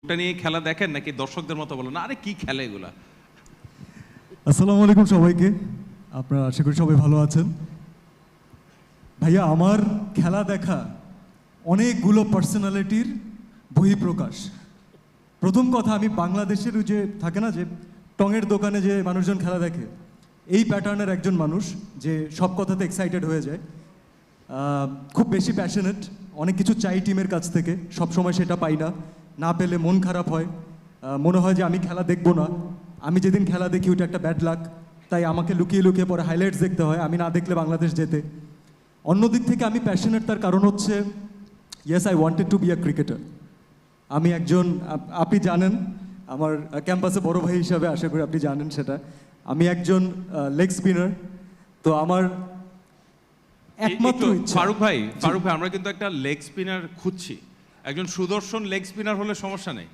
ওটা নিয়ে খেলা দেখেন নাকি দর্শকদের মতো বলেন আরে কি খেলে এগুলা? আসসালামু আলাইকুম সবাইকে। আপনারা আশা করি সবাই ভালো আছেন। ভাইয়া, আমার খেলা দেখা অনেকগুলো পার্সোনালিটির বহিঃপ্রকাশ। প্রথম কথা, আমি বাংলাদেশের ওই যে থাকে না যে টঙের দোকানে যে মানুষজন খেলা দেখে, এই প্যাটার্নের একজন মানুষ যে সব কথাতে এক্সাইটেড হয়ে যায়, খুব বেশি প্যাশনেট, অনেক কিছু চাই টিমের কাছ থেকে, সব সময় সেটা পাই না, না পেলে মন খারাপ হয়, মনে হয় যে আমি খেলা দেখবো না, আমি যেদিন খেলা দেখি ওইটা একটা ব্যাড লাক, তাই আমাকে লুকিয়ে লুকিয়ে পরে হাইলাইটস দেখতে হয়, আমি না দেখলে বাংলাদেশ যেতে। অন্যদিক থেকে আমি প্যাশনেট, তার কারণ হচ্ছে yes, I wanted to be a cricketer. আমি একজন, আপনি জানেন আমার ক্যাম্পাসে বড় ভাই হিসাবে, আশা করি আপনি জানেন সেটা, আমি একজন লেগ স্পিনার। তো আমার একমাত্র ইচ্ছা। ফারুক ভাই, আমরা কিন্তু একটা লেগ স্পিনার খুঁজছি। একজন সুদর্শন লেগ স্পিনার হলে সমস্যা নেই।